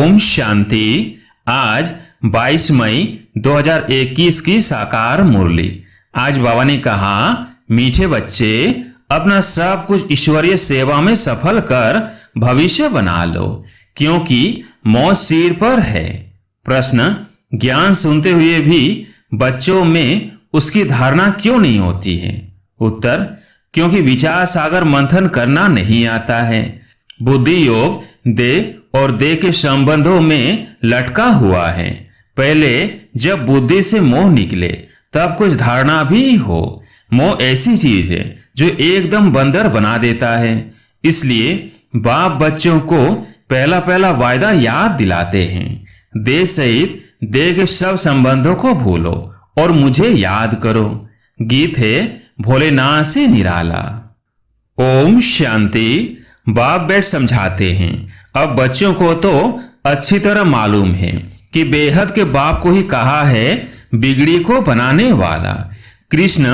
ओम शांति। आज 22 मई 2021 की साकार मुरली। आज बाबा ने कहा, मीठे बच्चे, अपना सब कुछ ईश्वरीय सेवा में सफल कर भविष्य बना लो, क्योंकि मौत सिर पर है। प्रश्न, ज्ञान सुनते हुए भी बच्चों में उसकी धारणा क्यों नहीं होती है? उत्तर, क्योंकि विचार सागर मंथन करना नहीं आता है। बुद्धि योग देह और देह के संबंधों में लटका हुआ है। पहले जब बुद्धि से मोह निकले तब कुछ धारणा भी हो। मोह ऐसी चीज है जो एकदम बंदर बना देता है। इसलिए बाप बच्चों को पहला पहला वायदा याद दिलाते हैं, देह सहित देह के सब संबंधों को भूलो और मुझे याद करो। गीत है भोलेनाथ से निराला। ओम शांति। बाप बैठ समझाते हैं। अब बच्चों को तो अच्छी तरह मालूम है कि बेहद के बाप को ही कहा है बिगड़ी को बनाने वाला। कृष्ण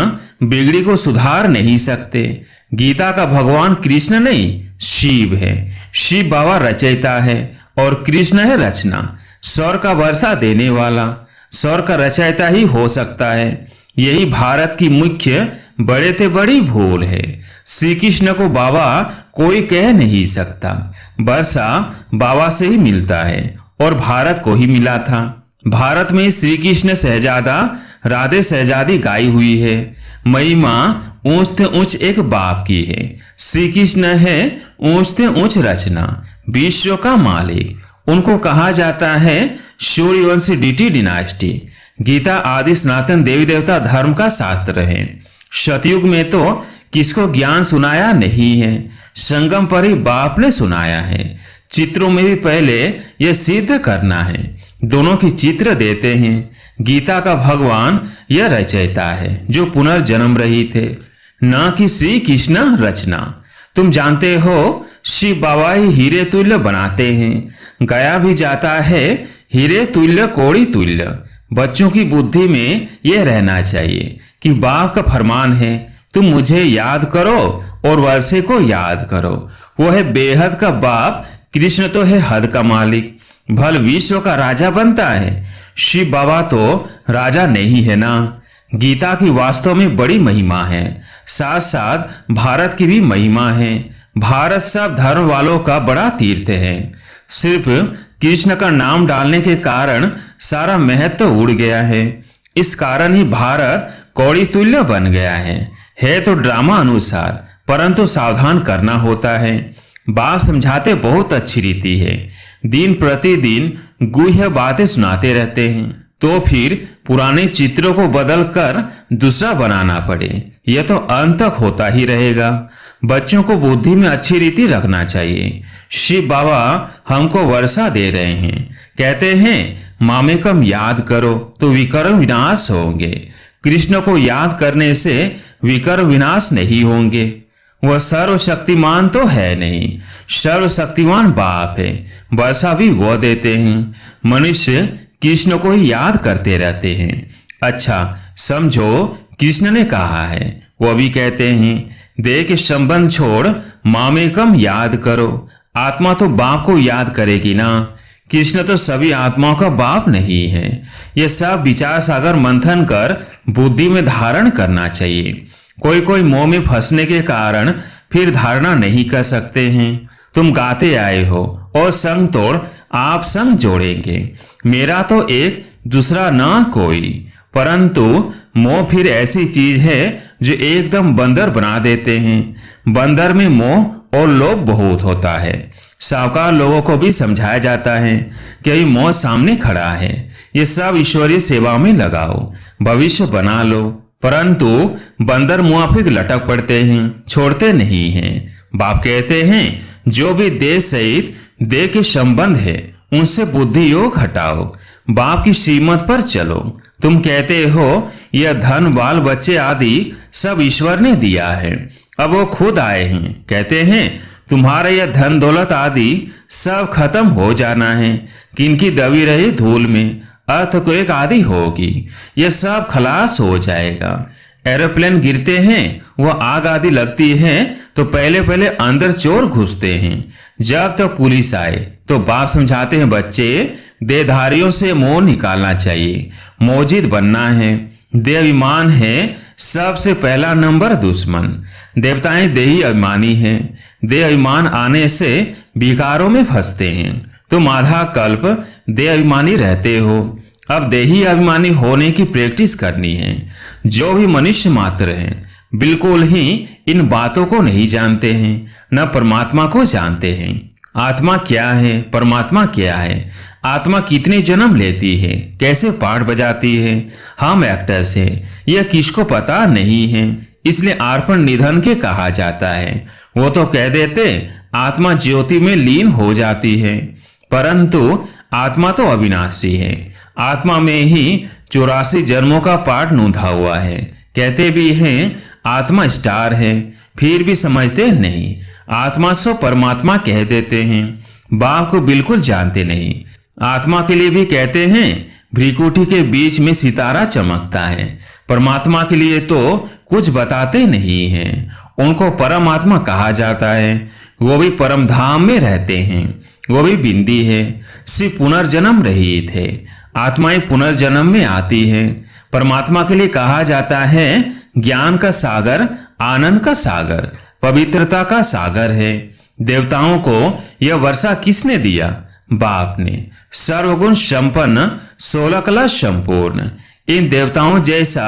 बिगड़ी को सुधार नहीं सकते। गीता का भगवान कृष्ण नहीं, शिव है। शिव बाबा रचयिता है और कृष्ण है रचना। स्वर का वर्षा देने वाला। स्वर का रचयिता ही हो सकता है। यही भारत की मुख्य बड़े से बड़ी भूल है। श्री कृष्ण को बाबा कोई कह नहीं सकता। वर्षा बाबा से ही मिलता है और भारत को ही मिला था। भारत में श्री कृष्ण शहजादा राधे शहजादी गाई हुई है। महिमा ऊंच से ऊंच एक बाप की है। श्री कृष्ण है ऊंच से ऊंच रचना, विश्व का मालिक। उनको कहा जाता है सूर्यवंशी डीटी डिनास्टी। गीता आदि सनातन देवी देवता धर्म का शास्त्र है। सतयुग में तो किसको ज्ञान सुनाया नहीं है, संगम पर ही बाप ने सुनाया है। चित्रों में भी पहले यह सिद्ध करना है। दोनों की चित्र देते हैं। गीता का भगवान यह रचयिता है जो पुनर्जन्म रहित है, न कि श्री कृष्ण रचना। तुम जानते हो शिव बाबा ही हीरे तुल्य बनाते हैं। गाया भी जाता है हीरे तुल्य कोड़ी तुल्य। बच्चों की बुद्धि में यह रहना चाहिए कि बाप का फरमान है, तुम मुझे याद करो और वर्षे को याद करो। वो है बेहद का बाप। कृष्ण तो है हद का मालिक। भल विश्व का राजा बनता है। शिव बाबा तो राजा नहीं है ना। गीता की वास्तव में बड़ी महिमा है, साथ साथ भारत की भी महिमा है। भारत सब धर्म वालों का बड़ा तीर्थ है। सिर्फ कृष्ण का नाम डालने के कारण सारा महत्व उड़ गया है। इस कारण ही भारत कौड़ी तुल्य बन गया है तो ड्रामा अनुसार, परंतु सावधान करना होता है। बाप समझाते बहुत अच्छी रीति है। दिन प्रतिदिन गुह्य बातें सुनाते रहते हैं, तो फिर पुराने चित्रों को बदल कर दूसरा बनाना पड़े, यह तो अंत तक होता ही रहेगा। बच्चों को बुद्धि में अच्छी रीति रखना चाहिए। शिव बाबा हमको वर्षा दे रहे हैं। कहते हैं मामेकम याद करो तो विकर्म विनाश होंगे। कृष्ण को याद करने से विकर्म विनाश नहीं होंगे। वह सर्वशक्तिमान तो है नहीं, सर्वशक्तिमान बाप है। वर्षा भी वो देते हैं। मनुष्य कृष्ण को ही याद करते रहते हैं। अच्छा समझो, कृष्ण ने कहा है, वो भी कहते हैं देह के संबंध छोड़ मामेकम याद करो। आत्मा तो बाप को याद करेगी ना। कृष्ण तो सभी आत्माओं का बाप नहीं है। ये सब विचार सागर मंथन कर बुद्धि में धारण करना चाहिए। कोई कोई मोह में फंसने के कारण फिर धारणा नहीं कर सकते हैं। तुम गाते आए हो और संग तोड़ आप संग जोड़ेंगे। मेरा तो एक दूसरा ना कोई। परंतु मोह फिर ऐसी चीज है जो एकदम बंदर बना देते हैं। बंदर में मोह और लोभ बहुत होता है। सावकार लोगों को भी समझाया जाता है कि अभी मौत सामने खड़ा है, ये सब ईश्वरीय सेवा में लगाओ, भविष्य बना लो। परंतु बंदर मुआफिक लटक पड़ते हैं, छोड़ते नहीं हैं। बाप कहते हैं जो भी देह सहित देह के संबंध है उनसे बुद्धि योग हटाओ, बाप की सीमत पर चलो। तुम कहते हो यह धन बाल बच्चे आदि सब ईश्वर ने दिया है, अब वो खुद आए हैं। कहते हैं तुम्हारा यह धन दौलत आदि सब खत्म हो जाना है, किनकी दबी रही धूल में अर्थक्वेक आदि होगी, यह सब खलास हो जाएगा। एरोप्लेन गिरते हैं, वह आग आदि लगती है तो पहले पहले अंदर चोर घुसते हैं। जब तक पुलिस आए तो बाप समझाते हैं, बच्चे देहधारियों से मोह निकालना चाहिए, मोजिद बनना है। देह अभिमान है सबसे पहला नंबर दुश्मन। देवताएं देही अभिमानी हैं। देह अभिमान आने से विकारों में फंसते हैं। तुम आधा कल्प देह अभिमानी रहते हो, अब देही अभिमानी होने की प्रैक्टिस करनी है। जो भी मनुष्य मात्र हैं बिल्कुल ही इन बातों को नहीं जानते हैं, न परमात्मा को जानते हैं। आत्मा क्या है, परमात्मा क्या है, आत्मा कितने जन्म लेती है, कैसे पाठ बजाती है, हम एक्टर्स हैं, यह किसको पता नहीं है। इसलिए अर्पण निधन के कहा जाता है। वो तो कह देते आत्मा ज्योति में लीन हो जाती है, परंतु आत्मा तो अविनाशी है। आत्मा में ही 84 जन्मों का पाठ नूंधा हुआ है। कहते भी हैं आत्मा स्टार है, फिर भी समझते नहीं। आत्मा सो परमात्मा कह देते हैं, बाप को बिल्कुल जानते नहीं। आत्मा के लिए भी कहते हैं भ्रिकुटी के बीच में सितारा चमकता है। परमात्मा के लिए तो कुछ बताते नहीं हैं। उनको परमात्मा कहा जाता है। वो भी परम धाम में रहते हैं, वो भी बिंदी है, सिर्फ पुनर्जन्म रहित है। आत्माएं पुनर्जन्म में आती है। परमात्मा के लिए कहा जाता है ज्ञान का सागर, आनंद का सागर, पवित्रता का सागर है। देवताओं को यह वर्षा किसने दिया? बाप ने। सर्वगुण संपन्न, 16 कला संपूर्ण। इन देवताओं जैसा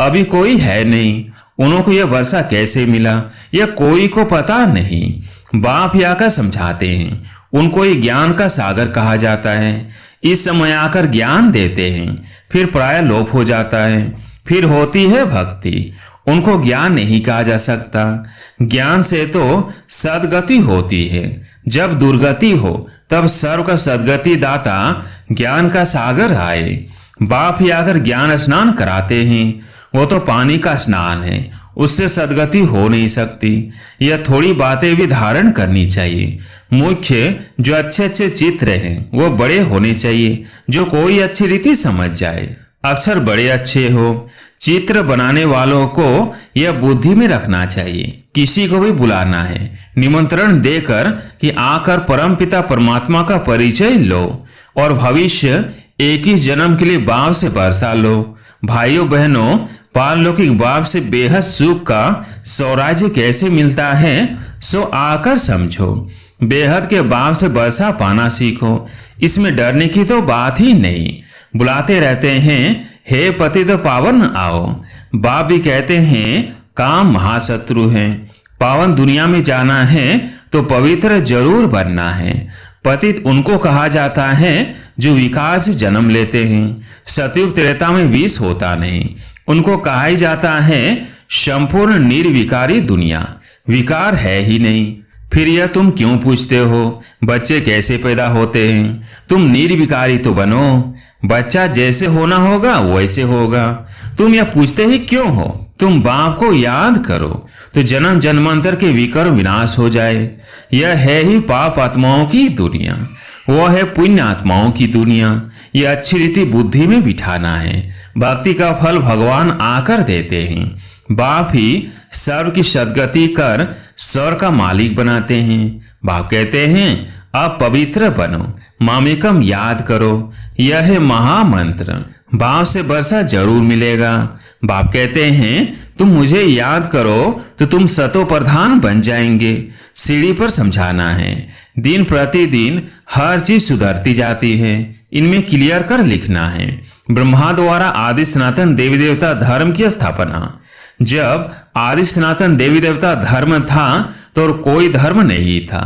अभी कोई है नहीं। उनको यह वर्षा कैसे मिला, यह कोई को पता नहीं। बाप ही आकर समझाते हैं। उनको ये ज्ञान का सागर कहा जाता है। इस समय आकर ज्ञान देते हैं, फिर प्राय लोप हो जाता है, फिर होती है भक्ति। उनको ज्ञान नहीं कहा जा सकता। ज्ञान से तो सदगति होती है। जब दुर्गति हो तब सर्व का सदगति दाता ज्ञान का सागर आए। बाप ही आकर ज्ञान स्नान कराते हैं। वो तो पानी का स्नान है, उससे सदगति हो नहीं सकती। यह थोड़ी बातें भी धारण करनी चाहिए। मुख्य जो अच्छे अच्छे चित्र हैं वो बड़े होने चाहिए, जो कोई अच्छी रीति समझ जाए। अक्षर बड़े अच्छे हो। चित्र बनाने वालों को यह बुद्धि में रखना चाहिए। किसी को भी बुलाना है, निमंत्रण देकर कि आकर परमपिता परमात्मा का परिचय लो और भविष्य 21 जन्म के लिए बाप से बरसा लो। भाइयों बहनों, पारलौकिक बाप से बेहद सुख का स्वराज्य कैसे मिलता है सो आकर समझो। बेहद के बाप से बरसा पाना सीखो। इसमें डरने की तो बात ही नहीं। बुलाते रहते हैं, हे पतित पावन आओ। बाप भी कहते हैं काम महाशत्रु है। पावन दुनिया में जाना है तो पवित्र जरूर बनना है। पतित उनको कहा जाता है जो विकार से जन्म लेते हैं। सतयुग त्रेता में विष होता नहीं। उनको कहा ही जाता है संपूर्ण निर्विकारी दुनिया, विकार है ही नहीं। फिर यह तुम क्यों पूछते हो बच्चे कैसे पैदा होते हैं? तुम निर्विकारी तो बनो। बच्चा जैसे होना होगा वैसे होगा। तुम यह पूछते ही क्यों हो? तुम बाप को याद करो तो जन्म जन्मांतर के विकर विनाश हो जाए। यह है ही पाप आत्माओं की दुनिया, वह है पुण्य आत्माओं की दुनिया। यह अच्छी रीति बुद्धि में बिठाना है। भक्ति का फल भगवान आकर देते हैं। बाप ही सर्व की सदगति कर स्वर्ग का मालिक बनाते हैं। बाप कहते हैं अब पवित्र बनो, मामेकम याद करो। यह है महामंत्र। बाप से वर्षा जरूर मिलेगा। बाप कहते हैं तुम मुझे याद करो तो तुम सतो प्रधान बन जाएंगे। सीढ़ी पर समझाना है। दिन प्रतिदिन हर चीज सुधरती जाती है। इनमें क्लियर कर लिखना है। ब्रह्मा द्वारा आदि सनातन देवी देवता धर्म की स्थापना। जब आदि सनातन देवी देवता धर्म था तो कोई धर्म नहीं था।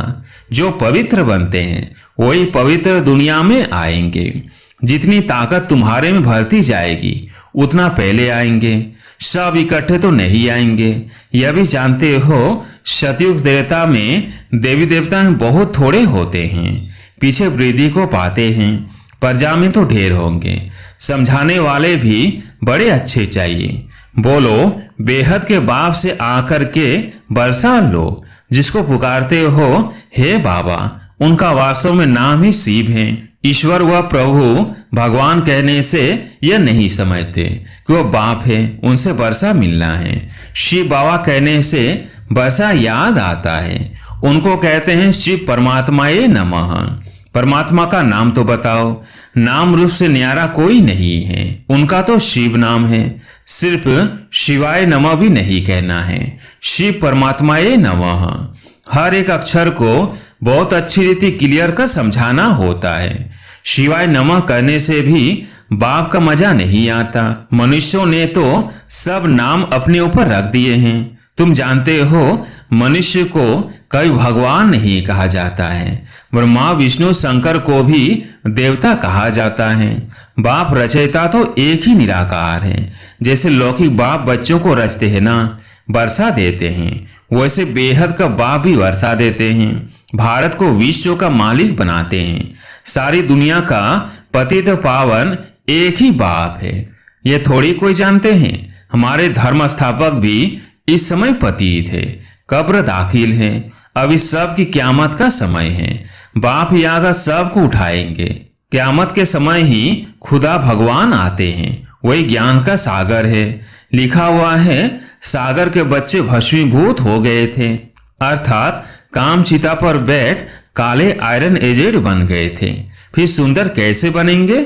जो पवित्र बनते हैं वही पवित्र दुनिया में आएंगे। जितनी ताकत तुम्हारे में भरती जाएगी उतना पहले आएंगे। सब इकट्ठे तो नहीं आएंगे। यह भी जानते हो सतयुग त्रेता में देवी देवता में बहुत थोड़े होते हैं। पीछे वृद्धि को पाते हैं। प्रजा में तो ढेर होंगे। समझाने वाले भी बड़े अच्छे चाहिए। बोलो बेहद के बाप से आकर के बरसा लो। जिसको पुकारते हो हे बाबा, उनका वास्तव में नाम ही शिव है। ईश्वर व प्रभु भगवान कहने से यह नहीं समझते कि वह बाप है, उनसे वर्षा मिलना है। शिव बाबा कहने से वर्षा याद आता है। उनको कहते हैं शिव परमात्माए नमः। परमात्मा का नाम तो बताओ। नाम रूप से न्यारा कोई नहीं है, उनका तो शिव नाम है। सिर्फ शिवाय नमः भी नहीं कहना है, शिव परमात्माए नमः। हर एक अक्षर को बहुत अच्छी रीति क्लियर कर समझाना होता है। शिवाय नमः कहने से भी बाप का मजा नहीं आता। मनुष्यों ने तो सब नाम अपने ऊपर रख दिए हैं। तुम जानते हो मनुष्य को कभी भगवान नहीं कहा जाता है। ब्रह्मा विष्णु शंकर को भी देवता कहा जाता है। बाप रचयिता तो एक ही निराकार है। जैसे लौकिक बाप बच्चों को रचते हैं ना, वर्षा देते हैं, वैसे बेहद का बाप भी वर्षा देते हैं। भारत को विश्व का मालिक बनाते हैं। सारी दुनिया का पतित पावन एक ही बाप है। ये थोड़ी कोई जानते हैं। हमारे धर्म स्थापक भी इस समय पतित है, कब्र दाखिल है। अब इस सब की क्यामत का समय है। बाप ही आकर सबको उठाएंगे। क्यामत के समय ही खुदा भगवान आते हैं। वही ज्ञान का सागर है। लिखा हुआ है सागर के बच्चे भस्मीभूत हो गए थे, अर्थात काम चिता पर बैठ काले आयरन एजेड बन गए थे। फिर सुंदर कैसे बनेंगे?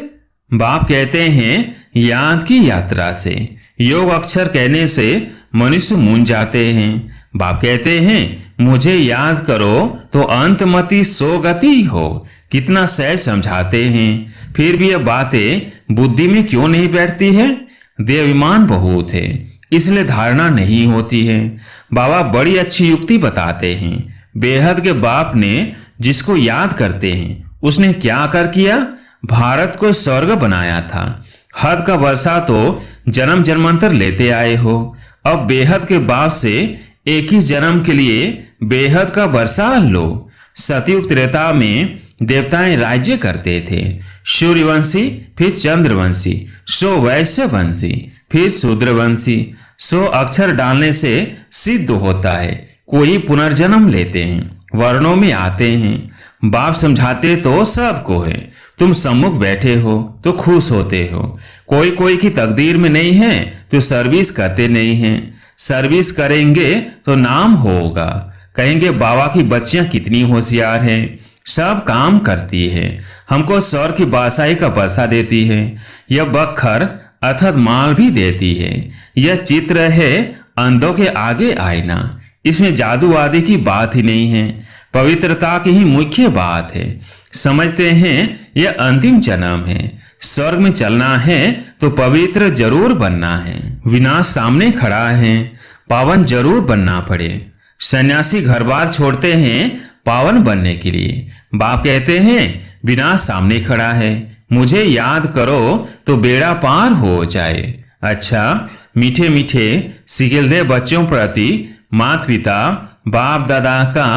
बाप कहते हैं याद की यात्रा से। योग अक्षर कहने से मनुष्य मूंझ जाते हैं। बाप कहते हैं मुझे याद करो तो अंतमति सो गति हो। कितना सहज समझाते हैं, फिर भी ये बातें बुद्धि में क्यों नहीं बैठती है? देवाभिमान बहुत है, इसलिए धारणा नहीं होती है। बाबा बड़ी अच्छी युक्ति बताते हैं। बेहद के बाप ने जिसको याद करते हैं उसने क्या कर किया? भारत को स्वर्ग बनाया था। हद का वर्षा तो जन्म जन्मांतर लेते आए हो। अब बेहद के बाप से 21 जन्म के लिए बेहद का वर्षा लो। सतयुग त्रेता में देवताएं राज्य करते थे। सूर्यवंशी, फिर चंद्रवंशी, सो वैश्य वंशी, फिर शूद्रवंशी। सो अक्षर डालने से सिद्ध होता है। कोई पुनर्जन्म लेते हैं, वर्णों में आते हैं। बाप समझाते तो सबको है। तुम सम्मुख बैठे हो तो खुश होते हो। कोई कोई की तकदीर में नहीं है तो सर्विस करते नहीं हैं। सर्विस करेंगे तो नाम होगा। कहेंगे बाबा की बच्चियां कितनी होशियार हैं, सब काम करती है, हमको सौर की बादशाही का वर्षा देती है। यह बखर अथत माल भी देती है। यह चित्र है अंधों के आगे आईना। इसमें जादू आदि की बात ही नहीं है, पवित्रता की ही मुख्य बात है। समझते हैं यह अंतिम जन्म है। स्वर्ग में चलना है तो पवित्र जरूर बनना है। विनाश सामने खड़ा है, पावन जरूर बनना पड़े। सन्यासी घर बार छोड़ते हैं पावन बनने के लिए। बाप कहते हैं विनाश सामने खड़ा है, मुझे याद करो तो बेड़ा पार हो जाए। अच्छा, मीठे मीठे सिखिल दे बच्चों प्रति माता पिता बाप दादा का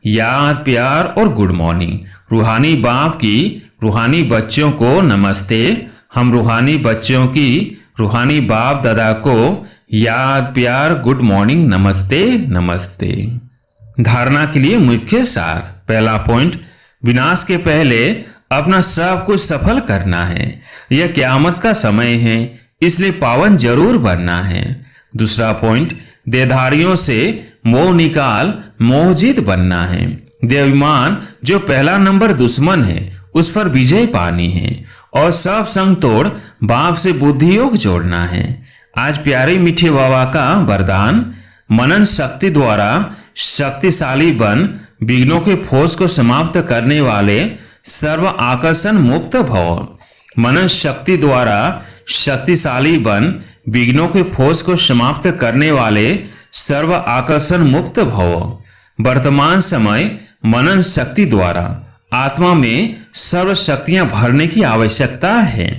याद प्यार और गुड मॉर्निंग। रूहानी बाप की रूहानी बच्चों को नमस्ते। हम रूहानी बच्चों की रूहानी बाप दादा को याद प्यार गुड मॉर्निंग नमस्ते नमस्ते। धारणा के लिए मुख्य सार। पहला पॉइंट, विनाश के पहले अपना सब कुछ सफल करना है। यह क्यामत का समय है, इसलिए पावन जरूर बनना है। दूसरा पॉइंट, देहधारियों से मोह निकाल मोहजित बनना है। देवाभिमान जो पहला नंबर दुश्मन है उस पर विजय पानी है और सब संग तोड़ बाप से बुद्धि योग जोड़ना है। आज प्यारे मीठे बाबा का वरदान, मनन शक्ति द्वारा शक्तिशाली बन विघ्नों के फोर्स को समाप्त करने वाले सर्व आकर्षण मुक्त भव। मनन शक्ति द्वारा शक्तिशाली बन विघ्नों के फोर्स को समाप्त करने वाले सर्व आकर्षण मुक्त भव। वर्तमान समय मनन शक्ति द्वारा आत्मा में सर्व शक्तियां भरने की आवश्यकता है।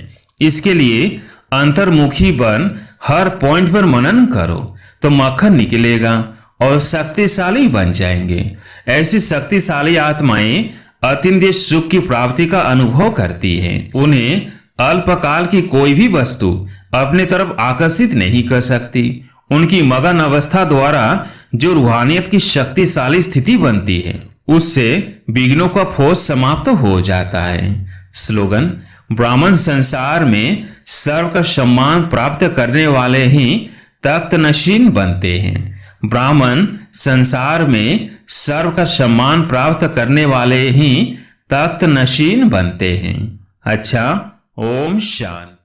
इसके लिए अंतर्मुखी बन हर पॉइंट पर मनन करो तो मक्खन निकलेगा और शक्तिशाली बन जाएंगे। ऐसी शक्तिशाली आत्माएं अतिंद्रिय सुख की प्राप्ति का अनुभव करती हैं। उन्हें अल्पकाल की कोई भी वस्तु अपने तरफ आकर्षित नहीं कर सकती। उनकी मगन अवस्था द्वारा जो रूहानियत की शक्तिशाली स्थिति बनती है उससे विघ्नों का फोर्स समाप्त हो जाता है। स्लोगन, ब्राह्मण संसार में सर्व का सम्मान प्राप्त करने वाले ही तख्त नशीन बनते हैं। ब्राह्मण संसार में सर्व का सम्मान प्राप्त करने वाले ही तख्त नशीन बनते हैं। अच्छा, ओम शांति।